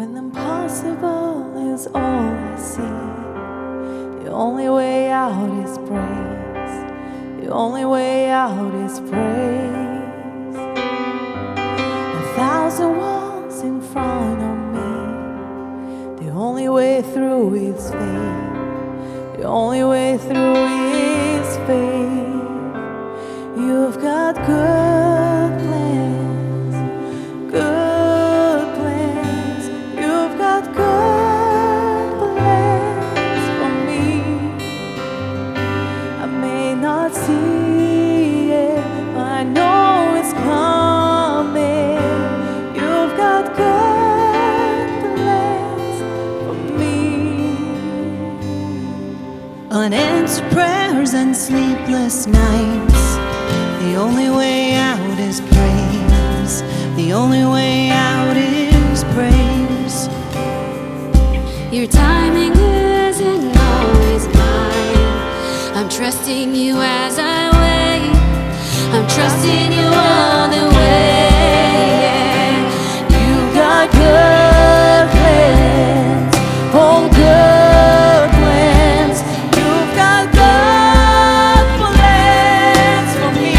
When impossible is all I see, the only way out is praise. The only way out is praise. 1,000 walls in front of me, the only way through is faith. The only way through is faith. You've got good plans, good plans. You've got good plans for me. I may not see it, but I know it's coming. You've got good plans for me. Unanswered prayers and sleepless nights, the only way out is praise. The only way out is praise. Your timing isn't always mine. I'm trusting you as I wait. I'm trusting you all the way. You've got good plans, oh good plans. You've got good plans for me.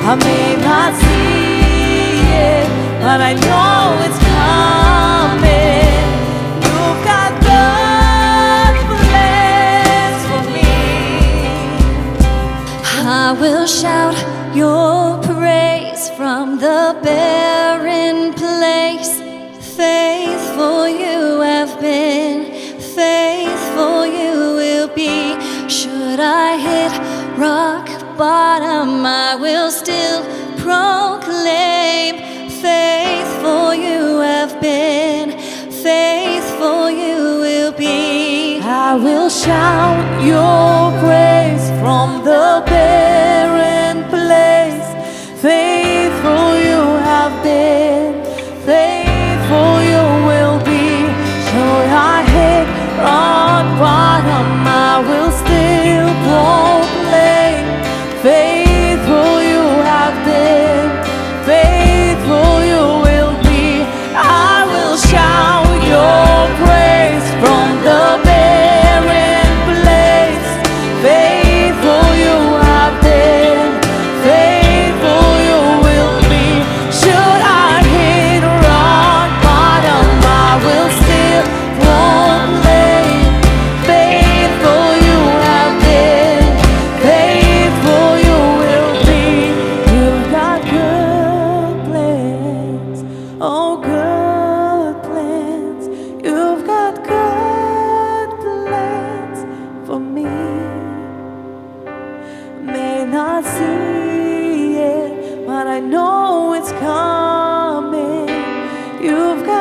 I may not see it, but I know it's coming. You've got good plans for me. I will shout your praise from the barren place. Faithful you have been, faithful you will be. Should I hit rock bottom, I will still proclaim. Faithful you have been, faithful you will be. I will shout your praise from the barren place. Faithful you have been, faithful you will be. Should I hit rock bottom, I will still proclaim. Faithful you have been, faithful you will be. I will shout your praise from the barren place. Faithful you have been, faithful you will be. Should I hit rock bottom, I will still proclaim. Faithful you have been, faithful you will be. You've got good plans, oh good plans. You've got good plans for me. May not see it, but I know it's coming. You've got